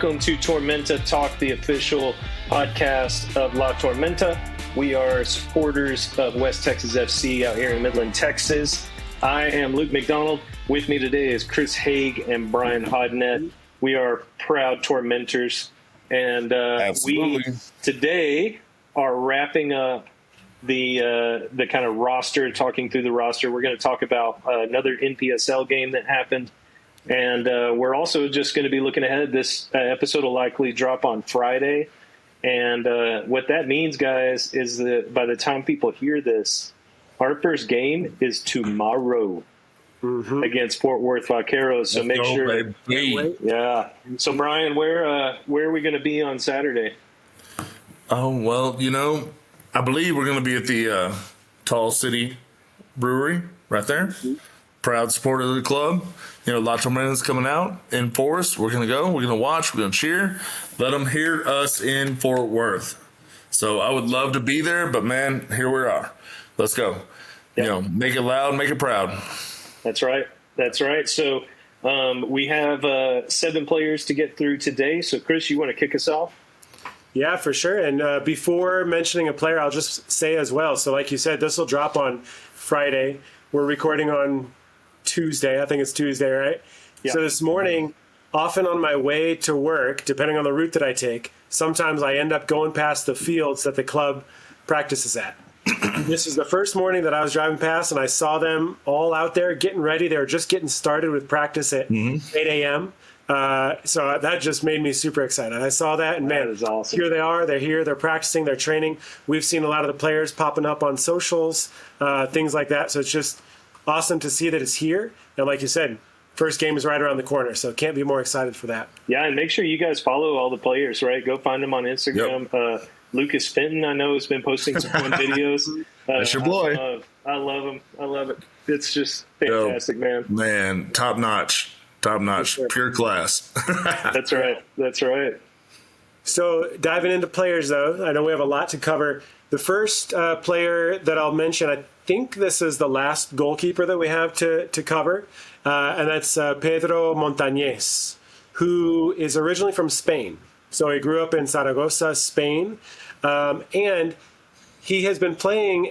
welcome to Tormenta Talk, the official podcast of La Tormenta. We are supporters of West Texas FC out here in Midland, Texas. I am Luke McDonald. With me today is Chris Haig and Brian Hodnett. We are proud Tormenters, and we today are wrapping up the kind of roster, talking through the roster. We're going to talk about another NPSL game that happened. And we're also just going to be looking ahead. This episode will likely drop on Friday. And what that means, guys, is that by the time people hear this, our first game is tomorrow against Fort Worth Vaqueros. So make sure. Yeah. So, Brian, where are we going to be on Saturday? Oh, well, I believe we're going to be at the Tall City Brewery right there. Proud supporter of the club. La Tormenta's coming out in force. We're going to go. We're going to watch. We're going to cheer. Let them hear us in Fort Worth. So I would love to be there, but, man, here we are. Let's go. Yep. Make it loud, make it proud. That's right. That's right. So we have 7 players to get through today. So, Chris, you want to kick us off? Yeah, for sure. And before mentioning a player, I'll just say as well. So like you said, this will drop on Friday. We're recording on Tuesday. I think it's Tuesday, right? Yeah. So this morning, often on my way to work, depending on the route that I take, sometimes I end up going past the fields that the club practices at. This is the first morning that I was driving past, and I saw them all out there getting ready. They were just getting started with practice at 8 a.m., so that just made me super excited. I saw that, and man, awesome. Here they are. They're here. They're practicing. They're training. We've seen a lot of the players popping up on socials, things like that. So it's just awesome to see that it's here. And like you said, first game is right around the corner, so can't be more excited for that. Yeah, and make sure you guys follow all the players, right? Go find them on Instagram. Yep. Lucas Fenton, I know, has been posting some fun videos. That's your boy. I love him. I love it. It's just fantastic, man. Man, top notch. Top notch. Sure. Pure class. That's right. That's right. So diving into players, though, I know we have a lot to cover. The first player that I'll mention, I think this is the last goalkeeper that we have to cover, and that's Pedro Montañez, who is originally from Spain. So he grew up in Zaragoza, Spain, and he has been playing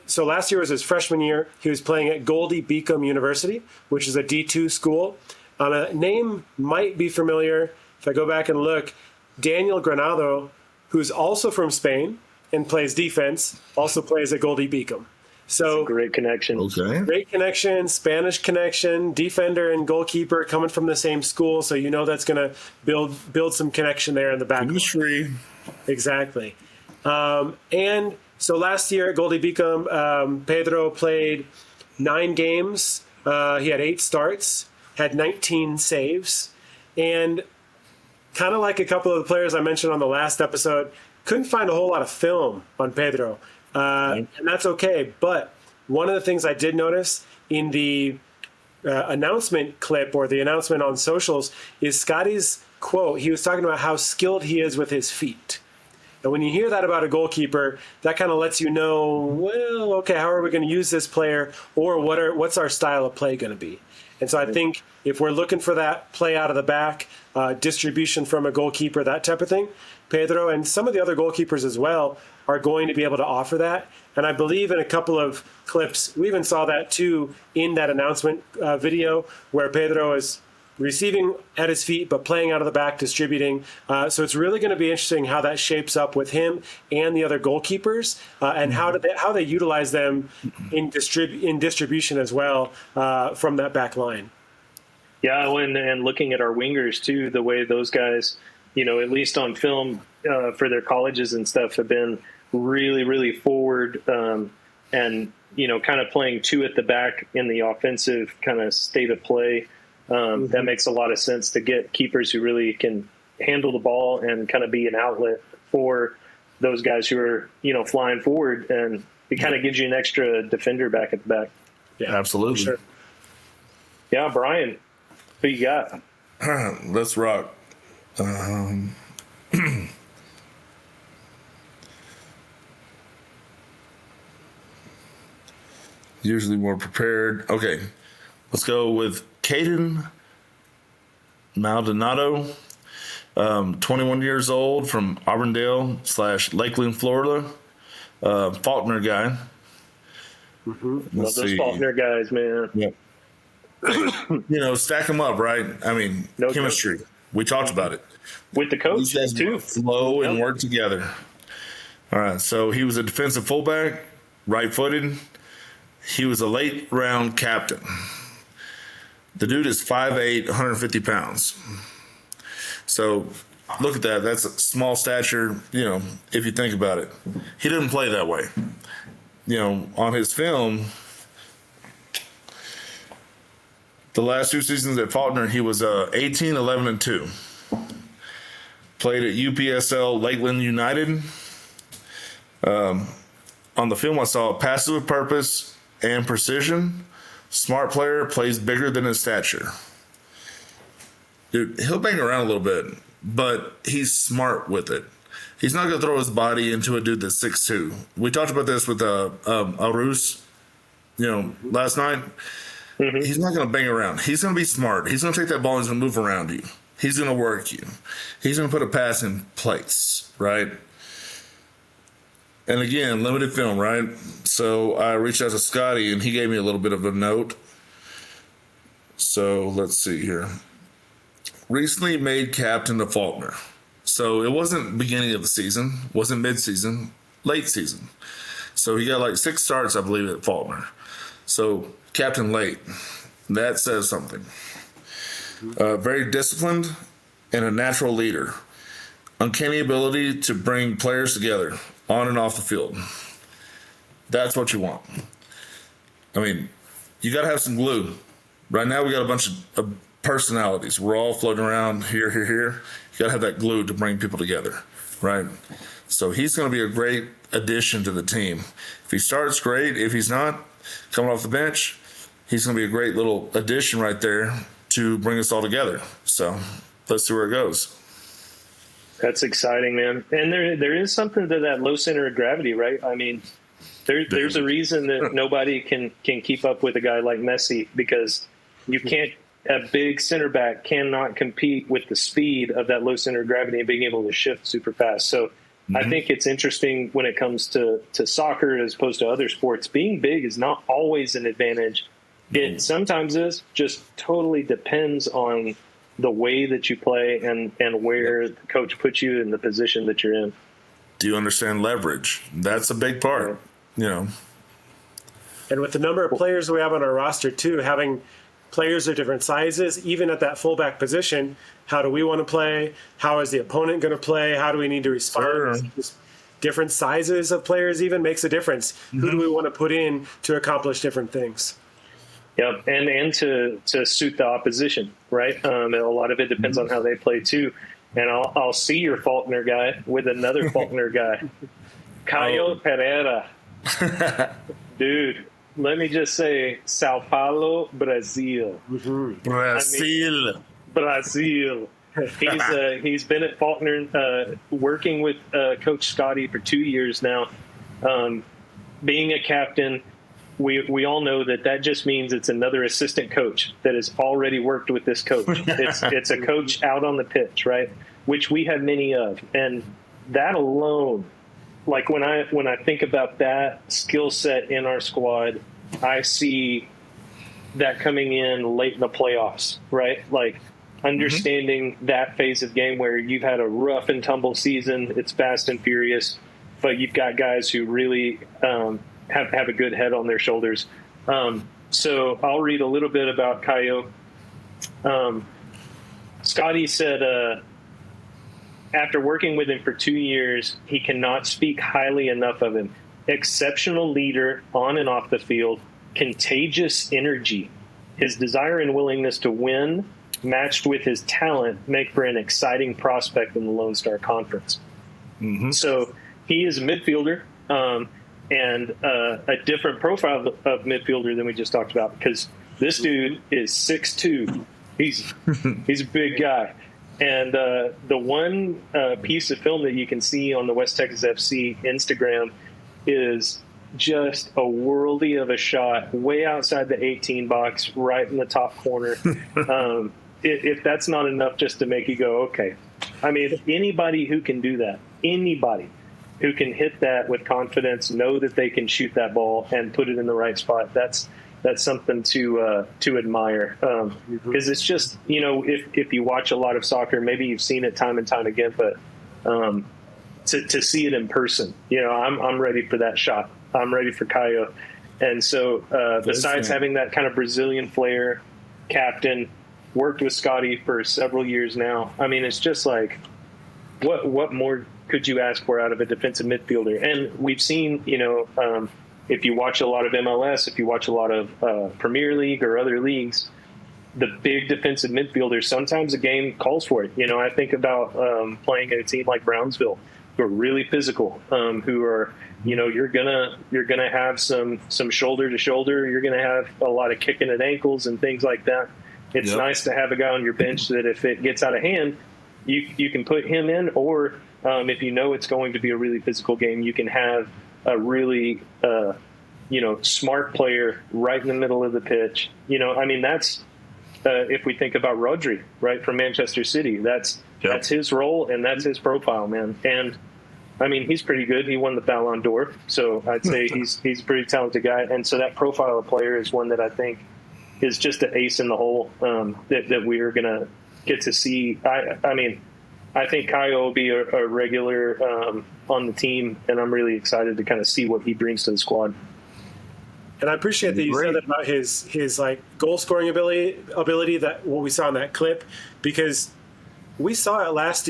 so last year was his freshman year. He was playing at Goldie Beacom University, which is a D2 school. A name might be familiar. If I go back and look, Daniel Granado, who's also from Spain and plays defense, also plays at Goldie Beacom. So great connection. Okay. Great connection, Spanish connection, defender and goalkeeper coming from the same school. So that's going to build some connection there in the back. Industry. Exactly. And so last year at Goldie Beacom, Pedro played 9 games. He had 8 starts, had 19 saves, and kind of like a couple of the players I mentioned on the last episode, couldn't find a whole lot of film on Pedro. And that's okay. But one of the things I did notice in the announcement clip or the announcement on socials is Scotty's quote. He was talking about how skilled he is with his feet. And when you hear that about a goalkeeper, that kind of lets you know, well, okay, how are we going to use this player, or what's our style of play going to be? And so I think if we're looking for that play out of the back, distribution from a goalkeeper, that type of thing, Pedro and some of the other goalkeepers as well are going to be able to offer that. And I believe in a couple of clips, we even saw that too in that announcement video where Pedro is receiving at his feet, but playing out of the back, distributing. So it's really going to be interesting how that shapes up with him and the other goalkeepers, and how they utilize them in distribution as well from that back line. Yeah, and looking at our wingers too, the way those guys, at least on film for their colleges and stuff, have been really, really forward and kind of playing 2 at the back in the offensive kind of state of play. That makes a lot of sense to get keepers who really can handle the ball and kind of be an outlet for those guys who are, flying forward, and it kind of gives you an extra defender back at the back. Yeah, absolutely. Sure. Yeah, Brian, who you got? Let's rock. Usually more prepared. Okay, let's go with Caden Maldonado. 21 years old from Auburndale / Lakeland, Florida. Faulkner guy. Love those Faulkner guys, man. Yep. Stack them up, right? I mean, No chemistry. We talked about it. With the coach, These guys too. flow and work together. All right, so he was a defensive fullback, right-footed. He was a late-round captain. The dude is 5'8", 150 pounds. So look at that. That's a small stature, if you think about it. He didn't play that way. On his film, the last 2 seasons at Faulkner, he was 18, 11, and 2. Played at UPSL Lakeland United. On the film, I saw passive with purpose and precision. Smart player, plays bigger than his stature. Dude, he'll bang around a little bit, but he's smart with it. He's not going to throw his body into a dude that's 6'2". We talked about this with Arus, last night. Mm-hmm. He's not going to bang around. He's going to be smart. He's going to take that ball and he's going to move around you. He's going to work you. He's going to put a pass in place, right? And again, limited film, right? So I reached out to Scotty, and he gave me a little bit of a note. So let's see here. Recently made captain of Faulkner. So it wasn't beginning of the season, wasn't mid-season, late season. So he got like 6 starts, I believe, at Faulkner. So captain late. That says something. Very disciplined and a natural leader. Uncanny ability to bring players together on and off the field. That's what you want. I mean, you got to have some glue. Right now we got a bunch of personalities. We're all floating around here. You got to have that glue to bring people together, right? So he's going to be a great addition to the team. If he starts, great. If he's not, coming off the bench, he's going to be a great little addition right there to bring us all together. So let's see where it goes. That's exciting, man. And there is something to that low center of gravity, right? I mean, there's a reason that nobody can keep up with a guy like Messi, because you can't. A big center back cannot compete with the speed of that low center of gravity and being able to shift super fast. So I think it's interesting when it comes to soccer as opposed to other sports. Being big is not always an advantage. It sometimes is. Just totally depends on the way that you play and where the coach puts you in the position that you're in. Do you understand leverage? That's a big part, And with the number of players we have on our roster, too, having players of different sizes, even at that fullback position, how do we want to play? How is the opponent going to play? How do we need to respond? Sure. Different sizes of players even makes a difference. Mm-hmm. Who do we want to put in to accomplish different things? Yep, and to suit the opposition, right? And a lot of it depends on how they play too. And I'll see your Faulkner guy with another Faulkner guy, Caio Pereira. Dude, let me just say, Sao Paulo, Brazil. Mm-hmm. Brazil. Brazil. He's been at Faulkner, working with Coach Scotty for 2 years now. Being a captain, we all know that just means it's another assistant coach that has already worked with this coach. It's a coach out on the pitch, right? Which we have many of, and that alone, like when I think about that skill set in our squad, I see that coming in late in the playoffs, right? Like understanding that phase of game where you've had a rough and tumble season, it's fast and furious, but you've got guys who really have a good head on their shoulders. So I'll read a little bit about Caio. Scotty said, after working with him for 2 years, he cannot speak highly enough of him. Exceptional leader on and off the field, contagious energy. His desire and willingness to win, matched with his talent, make for an exciting prospect in the Lone Star Conference. Mm-hmm. So he is a midfielder, and a different profile of midfielder than we just talked about, because this dude is 6'2". He's a big guy. And the one piece of film that you can see on the West Texas FC Instagram is just a worldie of a shot way outside the 18 box, right in the top corner. If that's not enough just to make you go, okay, I mean, anybody who can do that, anybody who can hit that with confidence, know that they can shoot that ball and put it in the right spot, that's something to admire. Because it's just, if you watch a lot of soccer, maybe you've seen it time and time again, but to see it in person, I'm ready for that shot. I'm ready for Caio. And so besides having that kind of Brazilian flair, captain, worked with Scotty for several years now. I mean, it's just like, what more could you ask for out of a defensive midfielder? And we've seen, if you watch a lot of MLS, if you watch a lot of Premier League or other leagues, the big defensive midfielders, sometimes the game calls for it. I think about playing a team like Brownsville, who are really physical, who are, you're gonna have some shoulder to shoulder. You're gonna have a lot of kicking at ankles and things like that. It's nice to have a guy on your bench that if it gets out of hand, you can put him in, or if it's going to be a really physical game, you can have a really smart player right in the middle of the pitch. That's if we think about Rodri, right, from Manchester City, that's his role and that's his profile, man. And I mean, he's pretty good. He won the Ballon d'Or, so I'd say he's a pretty talented guy. And so that profile of player is one that I think is just an ace in the hole that we are going to get to see. I mean, I think Caio will be a regular on the team, and I'm really excited to kind of see what he brings to the squad. And I appreciate that you said that about his like goal scoring ability, that what we saw in that clip, because we saw it last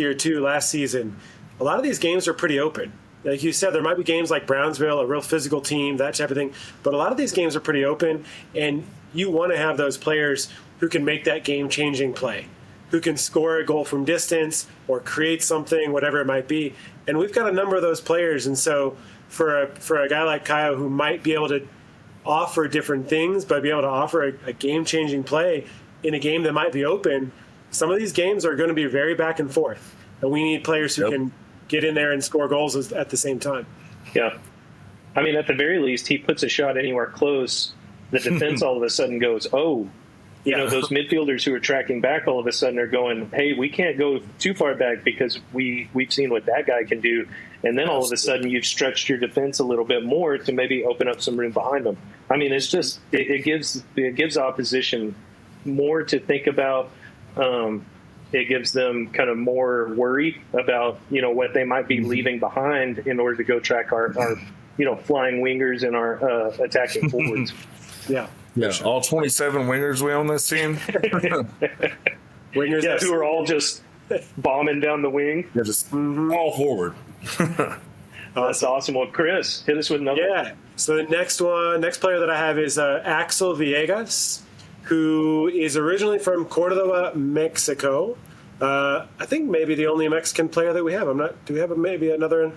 season. A lot of these games are pretty open. Like you said, there might be games like Brownsville, a real physical team, that type of thing. But a lot of these games are pretty open, and you want to have those players who can make that game-changing play, who can score a goal from distance or create something, whatever it might be. And we've got a number of those players. And so for a guy like Caio, who might be able to offer different things, but be able to offer a game-changing play in a game that might be open, some of these games are going to be very back and forth. And we need players who can get in there and score goals at the same time. Yeah. I mean, at the very least, he puts a shot anywhere close. The defense all of a sudden goes, those midfielders who are tracking back all of a sudden are going, hey, we can't go too far back because we've seen what that guy can do. And then all of a sudden you've stretched your defense a little bit more to maybe open up some room behind them. I mean, it's just it gives opposition more to think about. It gives them kind of more worry about, what they might be leaving behind in order to go track our flying wingers and our attacking forwards. Yeah, sure. All 27 wingers we own this team. Wingers, who are all just bombing down the wing. They're just all forward. That's awesome. Well, Chris, hit us with another. Yeah. So the next player that I have is Axel Villegas, who is originally from Córdoba, Mexico. I think maybe the only Mexican player that we have. Do we have maybe another?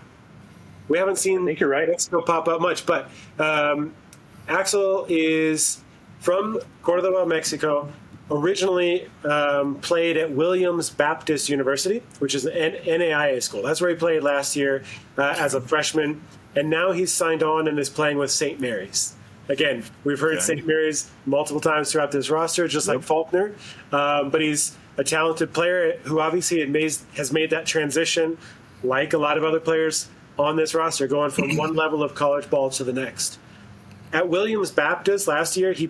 We haven't seen I think you're right. Mexico pop up much, but Axel is from Córdoba, Mexico. Originally played at Williams Baptist University, which is an NAIA school. That's where he played last year as a freshman, and now he's signed on and is playing with St. Mary's. Again, we've heard St. Mary's multiple times throughout this roster, just like Faulkner, but he's a talented player who obviously has made that transition, like a lot of other players on this roster, going from one level of college ball to the next. At Williams Baptist last year, he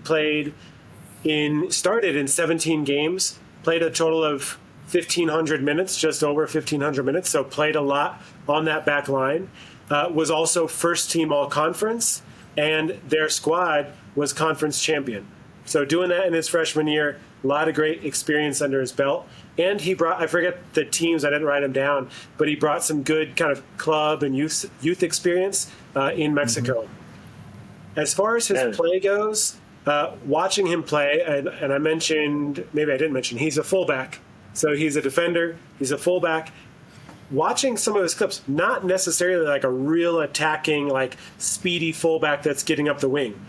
started in 17 games, played a total of 1,500 minutes, just over 1,500 minutes, so played a lot on that back line. Was also first team all-conference, and their squad was conference champion. So doing that in his freshman year, a lot of great experience under his belt. And he brought, I forget the teams, I didn't write them down, but he brought some good kind of club and youth experience in Mexico. As far as his play goes, watching him play, and I mentioned, maybe I didn't mention, he's a fullback. So he's a defender, he's a fullback. Watching some of his clips, not necessarily like a real attacking, like speedy fullback that's getting up the wing.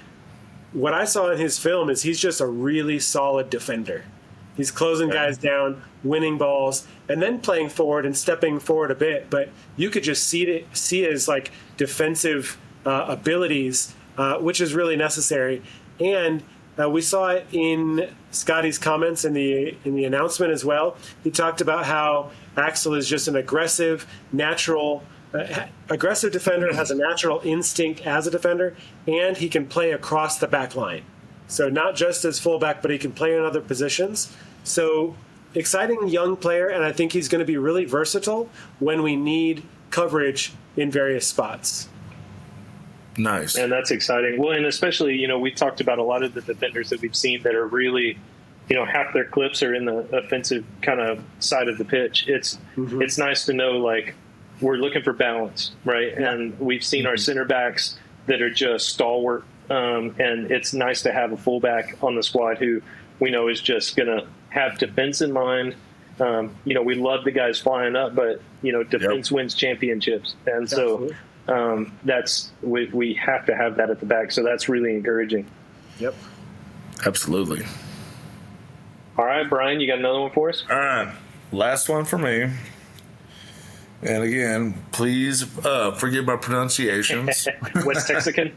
What I saw in his film is he's just a really solid defender. He's closing guys down, winning balls, and then playing forward and stepping forward a bit. But you could just see his like defensive abilities, which is really necessary. And we saw it in Scotty's comments in the announcement as well. He talked about how Axel is just an aggressive, natural, aggressive defender, has a natural instinct as a defender, and he can play across the back line. So not just as fullback, but he can play in other positions. So exciting young player, and I think he's going to be really versatile when we need coverage in various spots. Nice. And that's exciting. Well, and especially, we talked about a lot of the defenders that we've seen that are really, half their clips are in the offensive kind of side of the pitch. It's nice to know, like, we're looking for balance, right? Yeah. And we've seen our center backs that are just stalwart. And it's nice to have a fullback on the squad who we know is just going to have defense in mind. We love the guys flying up, but, defense wins championships. And so we have to have that at the back. So that's really encouraging. Yep. Absolutely. All right, Brian, you got another one for us? All right. Last one for me. And again, please forgive my pronunciations. West Texican?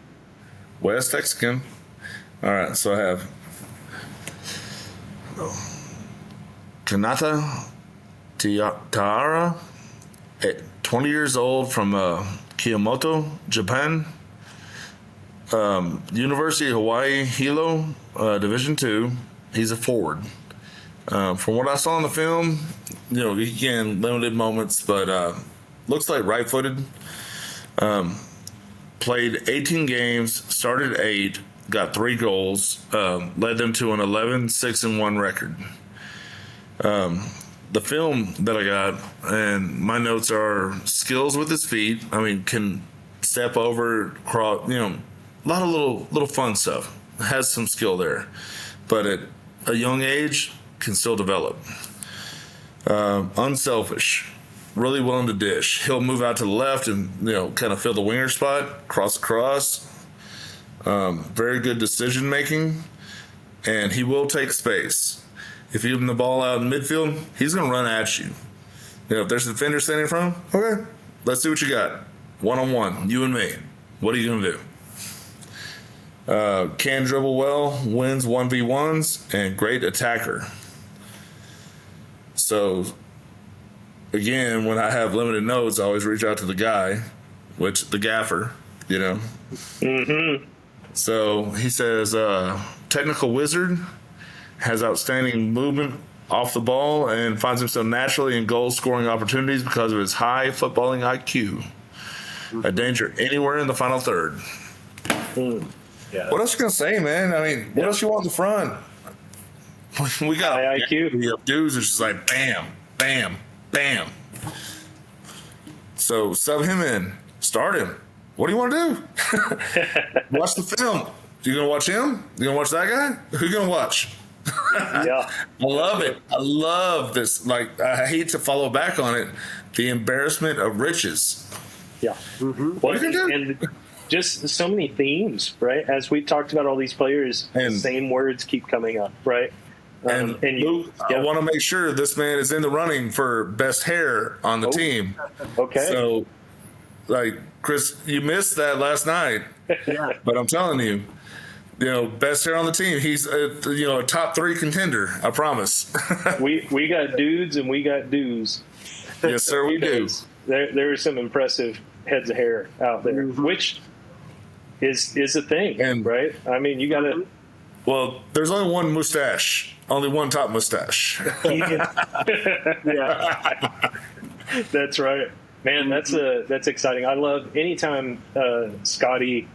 West Texican. All right, so I have Kanata Tiara, 20 years old from Kiyomoto, Japan. University of Hawaii, Hilo, Division II. He's a forward. From what I saw in the film, again, limited moments, but looks like right-footed. Played 18 games, started 8, got 3 goals, led them to an 11-6-1 record. The film that I got, and my notes are skills with his feet. I mean, can step over, cross, a lot of little fun stuff. Has some skill there, but at a young age can still develop. Unselfish, really willing to dish. He'll move out to the left and kind of fill the winger spot, cross across. Very good decision making, and he will take space. If you give him the ball out in midfield, he's going to run at you. If there's a defender standing in front of him, okay, let's see what you got. 1-on-1, you and me. What are you going to do? Can dribble well, wins 1v1s, and great attacker. So, again, when I have limited notes, I always reach out to the guy, the gaffer, Mm-hmm. So he says, technical wizard, has outstanding movement off the ball, and finds himself naturally in goal-scoring opportunities because of his high footballing IQ. A danger anywhere in the final third. Yeah. What else you gonna say, man? I mean, what else you want in the front? We got high IQ. Dudes are just like bam, bam, bam. So sub him in, start him. What do you want to do? Watch the film. You gonna watch him? You gonna watch that guy? Who you gonna watch? Yeah, I love it. I love this. Like, I hate to follow back on it. The embarrassment of riches. Yeah. Mm-hmm. What are you gonna do? And just so many themes, right? As we talked about all these players, the same words keep coming up, right? I want to make sure this man is in the running for best hair on the team. Okay. So, like, Chris, you missed that last night. Yeah. But I'm telling you, best hair on the team. He's a top 3 contender. I promise. we got dudes and we got dues. Yes, sir, we do. There are some impressive heads of hair out there, which is a thing, right? I mean, you got to. Well, there's only one mustache, only one top mustache. Yeah, that's right, man. That's exciting. I love anytime Scotty,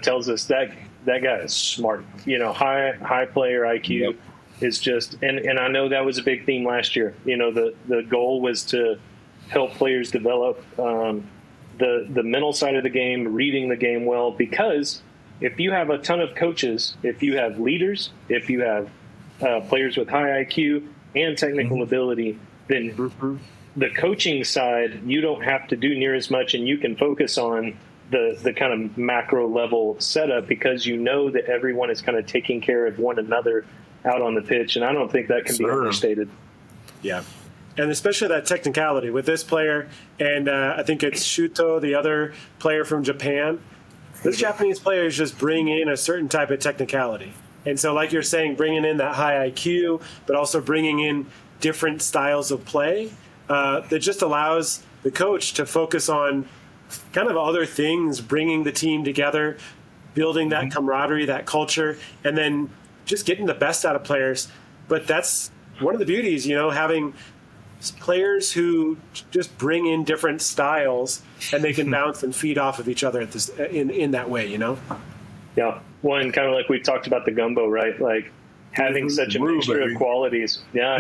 tells us that guy is smart. High player IQ is just, and I know that was a big theme last year. The goal was to help players develop the mental side of the game, reading the game well, because if you have a ton of coaches, if you have leaders, if you have players with high IQ and technical ability, then the coaching side, you don't have to do near as much, and you can focus on the kind of macro level setup because that everyone is kind of taking care of one another out on the pitch, and I don't think that can be understated. Yeah. And especially that technicality with this player, and I think it's Shuto, the other player from Japan. This Japanese players just bring in a certain type of technicality. And so, like you're saying, bringing in that high IQ, but also bringing in different styles of play. that just allows the coach to focus on kind of other things, bringing the team together, building that camaraderie, that culture, and then just getting the best out of players. But that's one of the beauties, having players who just bring in different styles and they can bounce and feed off of each other in that way, Yeah. Well, and kind of like we talked about the gumbo, right? Like having such a mixture of qualities. Yeah,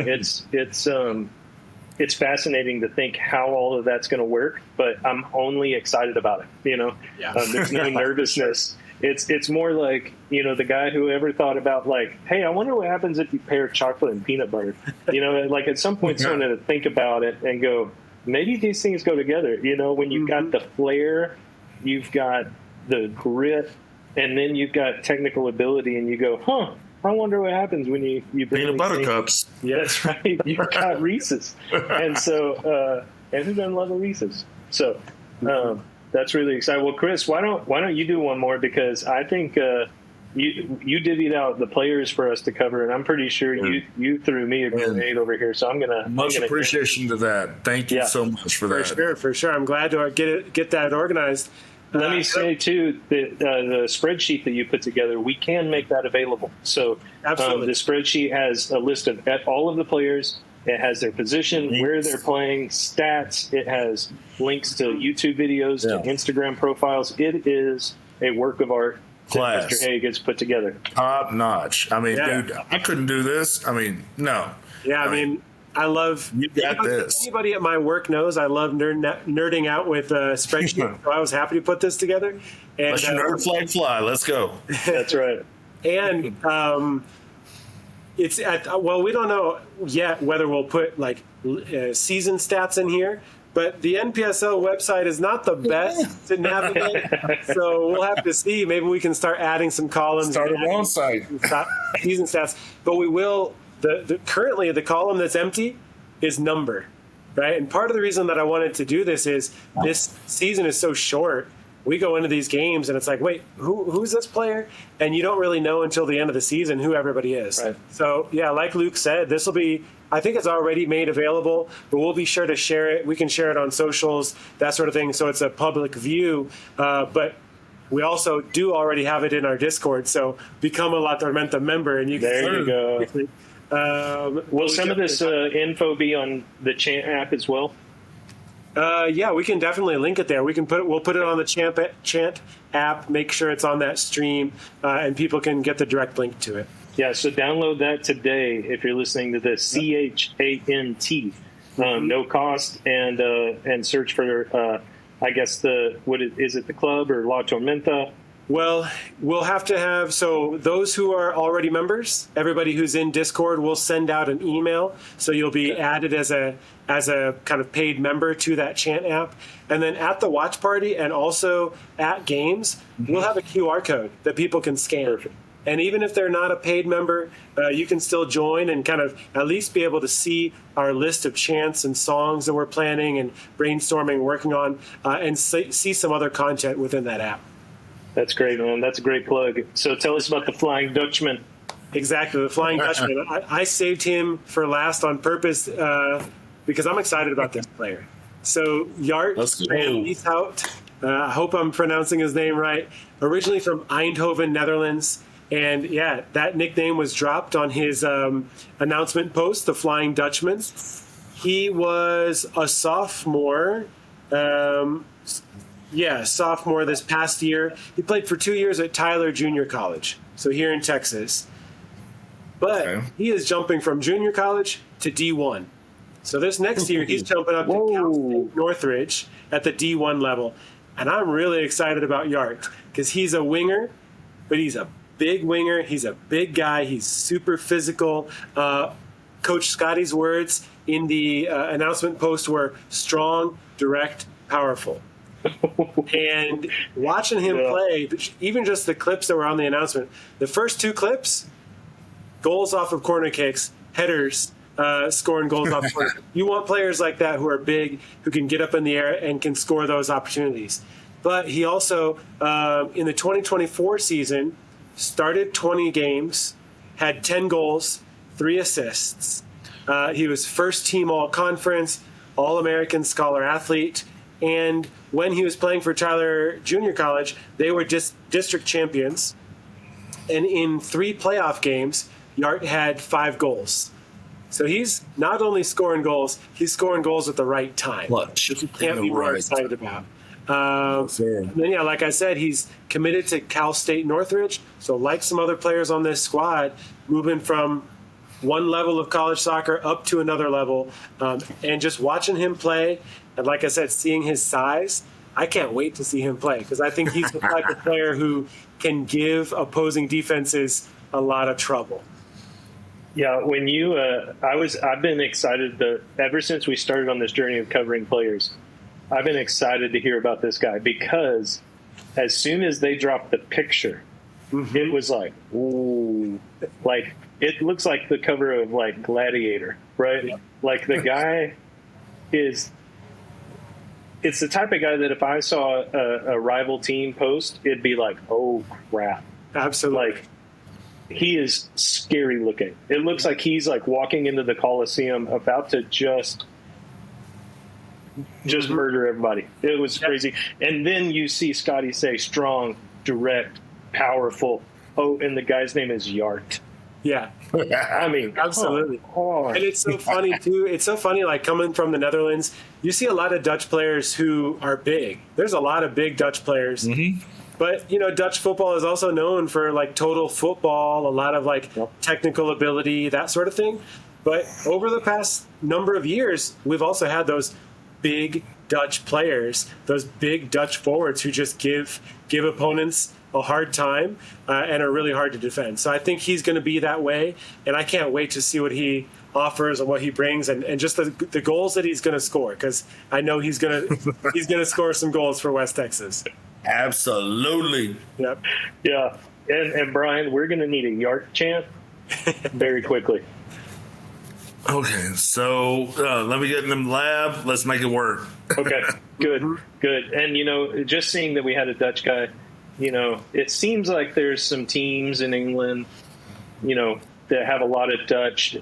it's fascinating to think how all of that's going to work, but I'm only excited about it. Yeah. There's no nervousness. It's more like, the guy who ever thought about like, hey, I wonder what happens if you pair chocolate and peanut butter. Like at some point someone had to think about it and go, maybe these things go together. When you've got the flair, you've got the grit, and then you've got technical ability, and you go, I wonder what happens when you peanut butter cups. Yeah, that's right. You've got Reese's, and so and who doesn't love a Reese's? So that's really exciting. Well, Chris, why don't you do one more, because I think you divvied out the players for us to cover, and I'm pretty sure you threw me a grenade over here. So I'm gonna much appreciation to that. Thank you so much for that. For sure. I'm glad to get that organized. Let me say, too, that the spreadsheet that you put together, we can make that available. So the spreadsheet has a list of all of the players. It has their position, where they're playing, stats. It has links to YouTube videos, to Instagram profiles. It is a work of art that Mr. Haig has put together. Top notch. I mean, dude, I couldn't do this. I mean, no. Yeah, I mean I love anybody at my work knows I love nerding out with spreadsheets. So I was happy to put this together. And let your nerd flag fly. Let's go. That's right. And it's we don't know yet whether we'll put like season stats in here. But the NPSL website is not the best to navigate, so we'll have to see. Maybe we can start adding some columns. Start a wrong site. Season stats, but we will. Currently, the column that's empty is number, right? And part of the reason that I wanted to do this is this season is so short. We go into these games and it's like, wait, who's this player? And you don't really know until the end of the season who everybody is. Right. So, yeah, like Luke said, this will be, I think it's already made available, but we'll be sure to share it. We can share it on socials, that sort of thing, so it's a public view. But we also do already have it in our Discord, so become a La Tormenta member and you can. There you go. Will some of this info be on the Chant app as well? Yeah, we can definitely link it there. We'll put it on the Chant app. Make sure it's on that stream, and people can get the direct link to it. Yeah, so download that today if you're listening to this. CHANT, no cost, and search for I guess is it the club or La Tormenta? Well, we'll have to have, so those who are already members, everybody who's in Discord, will send out an email. So you'll be added as a kind of paid member to that Chant app. And then at the watch party and also at games, we'll have a QR code that people can scan. Perfect. And even if they're not a paid member, you can still join and kind of at least be able to see our list of chants and songs that we're planning and brainstorming, working on, and see some other content within that app. That's great, man. That's a great plug. So tell us about the Flying Dutchman. Exactly, the Flying Dutchman. I saved him for last on purpose because I'm excited about this player. So Jart van Lieshout, I hope I'm pronouncing his name right, originally from Eindhoven, Netherlands. And yeah, that nickname was dropped on his announcement post, the Flying Dutchman. He was a sophomore. Sophomore this past year. He played for 2 years at Tyler Junior College, so here in Texas. But he is jumping from junior college to D1. So this next year, he's jumping up to Cal State Northridge at the D1 level. And I'm really excited about Jart because he's a winger, but he's a big winger. He's a big guy. He's super physical. Coach Scotty's words in the announcement post were strong, direct, powerful. And watching him play, even just the clips that were on the announcement, the first two clips, goals off of corner kicks, headers, scoring goals off corner. You want players like that who are big, who can get up in the air and can score those opportunities. But he also, in the 2024 season, started 20 games, had 10 goals, 3 assists. He was first team all-conference, All-American scholar athlete. And when he was playing for Tyler Junior College, they were district champions. And in 3 playoff games, Yart had 5 goals. So he's not only scoring goals, he's scoring goals at the right time. Clutch. Which you can't be more excited about. And then, yeah, like I said, he's committed to Cal State Northridge. So like some other players on this squad, moving from one level of college soccer up to another level. And just watching him play, and like I said, seeing his size, I can't wait to see him play because I think he's the type of player who can give opposing defenses a lot of trouble. Yeah, when you, I've been excited ever since we started on this journey of covering players. I've been excited to hear about this guy because as soon as they dropped the picture, it was like, ooh, like it looks like the cover of like Gladiator, right? Yeah. Like the guy it's the type of guy that if I saw a rival team post, it'd be like, oh crap. Absolutely. Like, he is scary looking. It looks like he's like walking into the Coliseum about to just murder everybody. It was crazy. And then you see Scotty say strong, direct, powerful. Oh, and the guy's name is Yart. Yeah. I mean, absolutely. And it's so funny too. It's so funny, like coming from the Netherlands, you see a lot of Dutch players who are big. There's a lot of big Dutch players. But, you know, Dutch football is also known for, like, total football, a lot of, like, technical ability, that sort of thing. But over the past number of years, we've also had those big Dutch players, those big Dutch forwards who just give opponents a hard time and are really hard to defend. So I think he's going to be that way, and I can't wait to see what he offers and what he brings and just the goals that he's going to score because I know he's going to score some goals for West Texas. Absolutely. Yep. Yeah. And Brian, we're going to need a Yart chant very quickly. Okay, so let me get in the lab. Let's make it work. Okay, good. And, you know, just seeing that we had a Dutch guy, you know, it seems like there's some teams in England, you know, that have a lot of Dutch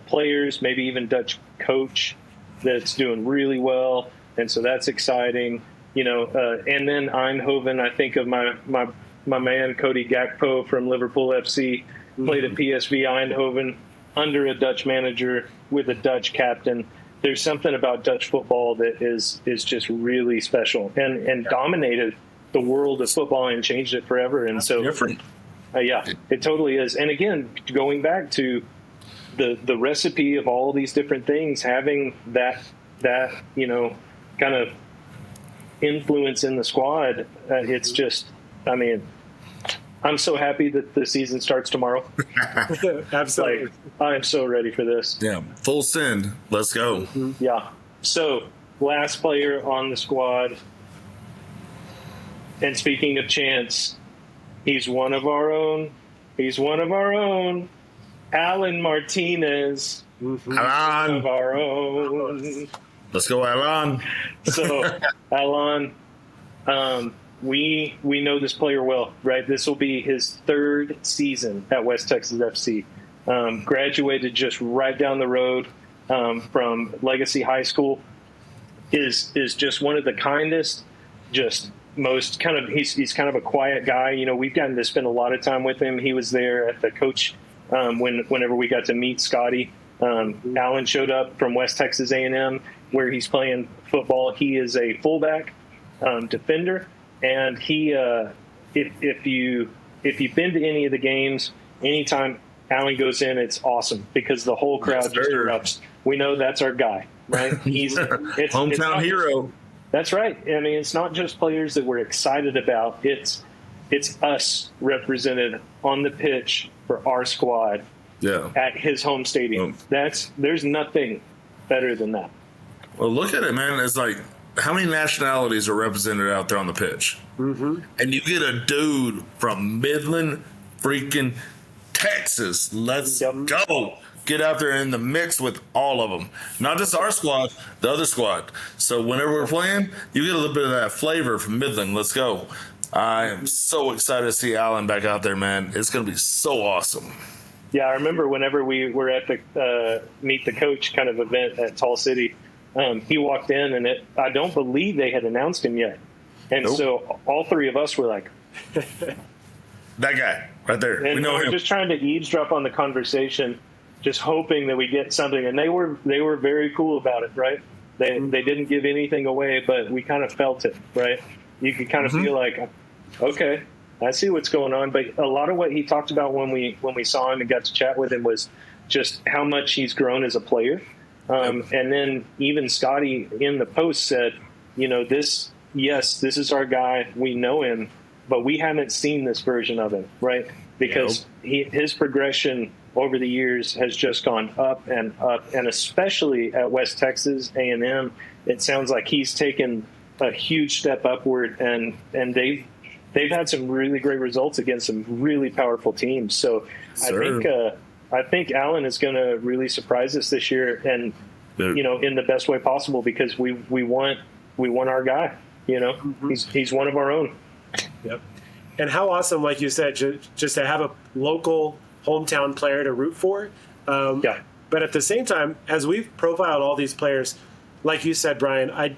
players, maybe even Dutch coach that's doing really well. And so that's exciting. You know, and then Eindhoven, I think of my man, Cody Gakpo from Liverpool FC, played at PSV Eindhoven under a Dutch manager with a Dutch captain. There's something about Dutch football that is just really special and dominated the world of football and changed it forever. And so different. Yeah, it totally is. And again, going back to the recipe of all these different things, having that, you know, kind of influence in the squad, it's just, I mean, I'm so happy that the season starts tomorrow. Absolutely. Like, I'm so ready for this. Yeah, full send. Let's go. Yeah. So, last player on the squad, and speaking of chance, he's one of our own. Alan Martinez. Alan. Of our own. Let's go, Alan. So, Alan, we know this player well, right? This will be his 3rd season at West Texas FC. Graduated just right down the road from Legacy High School. Is just one of the kindest, just most kind of he's kind of a quiet guy. You know, we've gotten to spend a lot of time with him. He was there at the coach whenever we got to meet Scotty. Alan showed up from West Texas A&M where he's playing football. He is a fullback defender, and he if you've been to any of the games, anytime Alan goes in, it's awesome because the whole crowd just erupts. We know that's our guy, right? He's hometown hero. That's right. I mean, it's not just players that we're excited about. It's us represented on the pitch for our squad. Yeah. At his home stadium. There's nothing better than that. Well, look at it, man. It's like, how many nationalities are represented out there on the pitch? And you get a dude from Midland, freaking Texas. Let's go. Get out there in the mix with all of them. Not just our squad, the other squad. So whenever we're playing, you get a little bit of that flavor from Midland. Let's go. I am so excited to see Alan back out there, man. It's going to be so awesome. Yeah, I remember whenever we were at the Meet the Coach kind of event at Tall City, he walked in, and I don't believe they had announced him yet. And Nope. so all three of us were like, That guy right there. and We know we're him. just trying to eavesdrop on the conversation, just hoping that we get something. And they were very cool about it, right? They didn't give anything away, but we kind of felt it, right? You could kind of feel like, okay, I see what's going on. But a lot of what he talked about when we saw him and got to chat with him was just how much he's grown as a player. And then even Scotty in the post said, this is our guy. We know him, but we haven't seen this version of him, right? Because his progression over the years has just gone up, and especially at West Texas A&M, it sounds like he's taken a huge step upward, and they've had some really great results against some really powerful teams. So I think Allen is going to really surprise us this year, and in the best way possible, because we want our guy. He's one of our own. Yep. And how awesome, like you said, just to have a local hometown player to root for. Yeah. But at the same time, as we've profiled all these players, like you said, Brian, I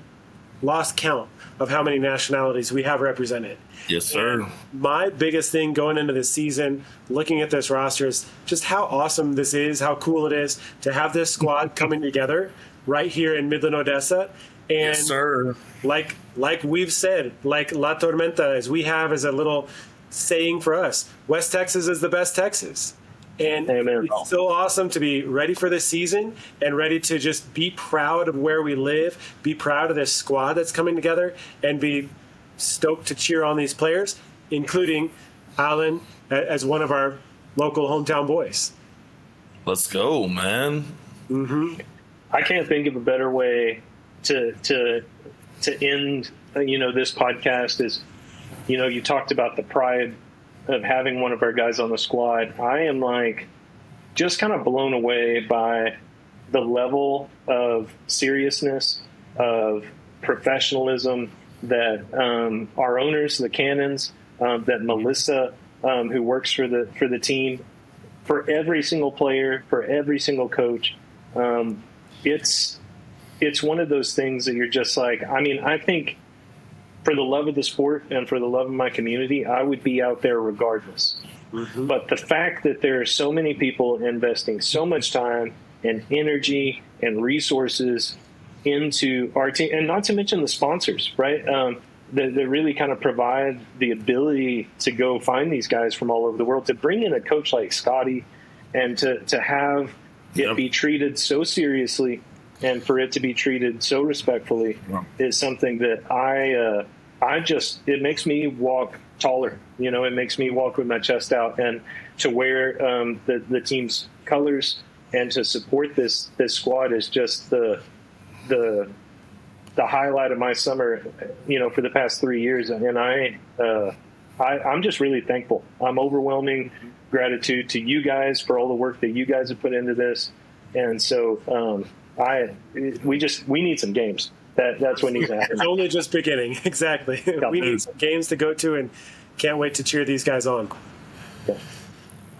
lost count of how many nationalities we have represented. Yes, sir. And my biggest thing going into this season, looking at this roster, is just how awesome this is, how cool it is to have this squad coming together right here in Midland, Odessa. And Yes, sir. like we've said, like La Tormenta, as we have as a little saying for us, West Texas is the best Texas. And Amen. It's so awesome to be ready for this season and ready to just be proud of where we live, be proud of this squad that's coming together, and be stoked to cheer on these players, including Allen as one of our local hometown boys. Let's go, man. I can't think of a better way to end this podcast. Is you talked about the pride of having one of our guys on the squad. I am just kind of blown away by the level of seriousness, of professionalism that our owners, the Cannons, that Melissa, who works for the team, for every single player, for every single coach. It's one of those things that you're just like, I think for the love of the sport and for the love of my community, I would be out there regardless. But the fact that there are so many people investing so much time and energy and resources into our team, and not to mention the sponsors, right? That really kind of provide the ability to go find these guys from all over the world, to bring in a coach like Scotty, and to have it be treated so seriously, and for it to be treated so respectfully is something that it makes me walk taller. It makes me walk with my chest out, and to wear the team's colors and to support this squad is just the highlight of my summer, for the past 3 years. And I'm just really thankful. I'm overwhelming gratitude to you guys for all the work that you guys have put into this. And so, we need some games. That's what needs to happen. It's only just beginning. Exactly. We need some games to go to, and can't wait to cheer these guys on.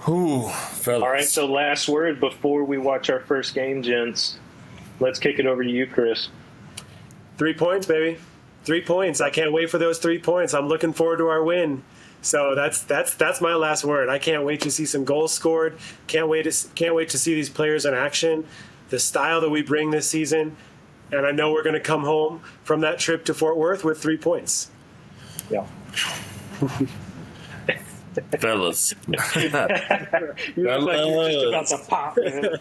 Ooh, fellas. All right. So last word before we watch our first game, gents. Let's kick it over to you, Chris. 3 points, baby. 3 points. I can't wait for those 3 points. I'm looking forward to our win. So that's my last word. I can't wait to see some goals scored. Can't wait to see these players in action. The style that we bring this season, and I know we're going to come home from that trip to Fort Worth with 3 points. Yeah. Fellas. You look like you're just about to pop, man.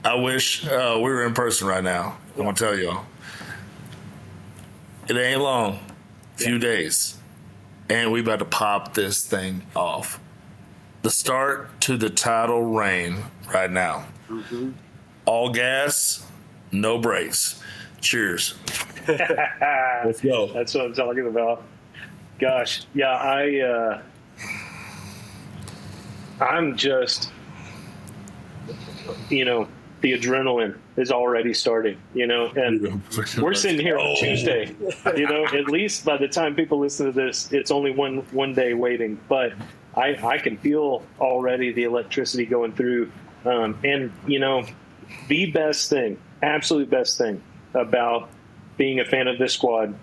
I wish we were in person right now. I'm going to tell y'all. It ain't long. Few days. And we about to pop this thing off. The start to the title reign right now. All gas, no brakes. Cheers. Let's go. That's what I'm talking about. Gosh, yeah, I'm just, the adrenaline is already starting, and we're sitting here on Tuesday, at least by the time people listen to this, it's only one day waiting, but I can feel already the electricity going through, and the best thing absolute best thing about being a fan of this squad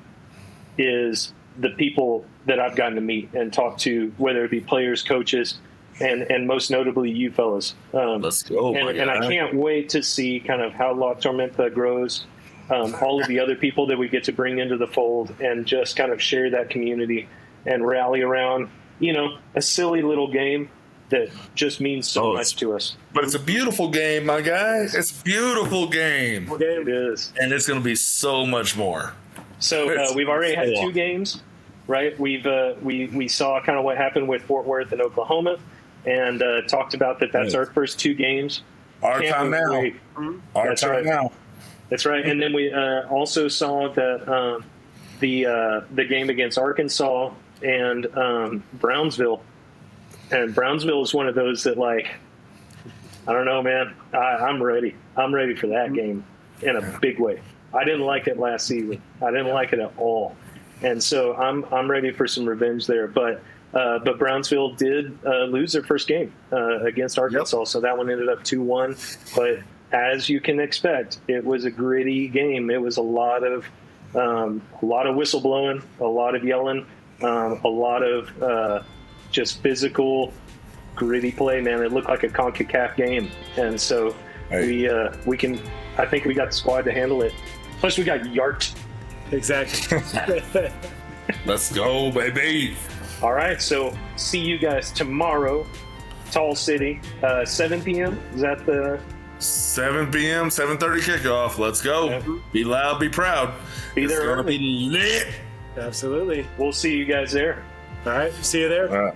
is the people that I've gotten to meet and talk to, whether it be players, coaches, and most notably you fellas. Let's go. And I can't wait to see kind of how La Tormenta grows, all of the other people that we get to bring into the fold and just kind of share that community and rally around, a silly little game that just means so much to us. But it's a beautiful game, my guy. It's a beautiful game. It is. And it's going to be so much more. So we've already had 2 games, right? We saw kind of what happened with Fort Worth and Oklahoma, and talked about that's our first 2 games. Our time now. Our time now. That's right. And then we also saw that the game against Arkansas and Brownsville. And Brownsville is one of those that, like, I don't know, man. I'm ready. I'm ready for that game in a big way. I didn't like it last season. I didn't like it at all. And so I'm ready for some revenge there. But Brownsville did lose their first game against Arkansas, so that one ended up 2-1. But as you can expect, it was a gritty game. It was a lot of whistleblowing, a lot of yelling, a lot of just physical, gritty play. Man, it looked like a CONCACAF game, and so we can. I think we got the squad to handle it. Plus, we got Yart. Exactly. Let's go, baby. All right, so see you guys tomorrow, Tall City, 7 p.m. Is that the 7 p.m., 7:30 kickoff. Let's go. Yeah. Be loud, be proud. Be there It's going to early. be lit. Absolutely. We'll see you guys there. All right. See you there.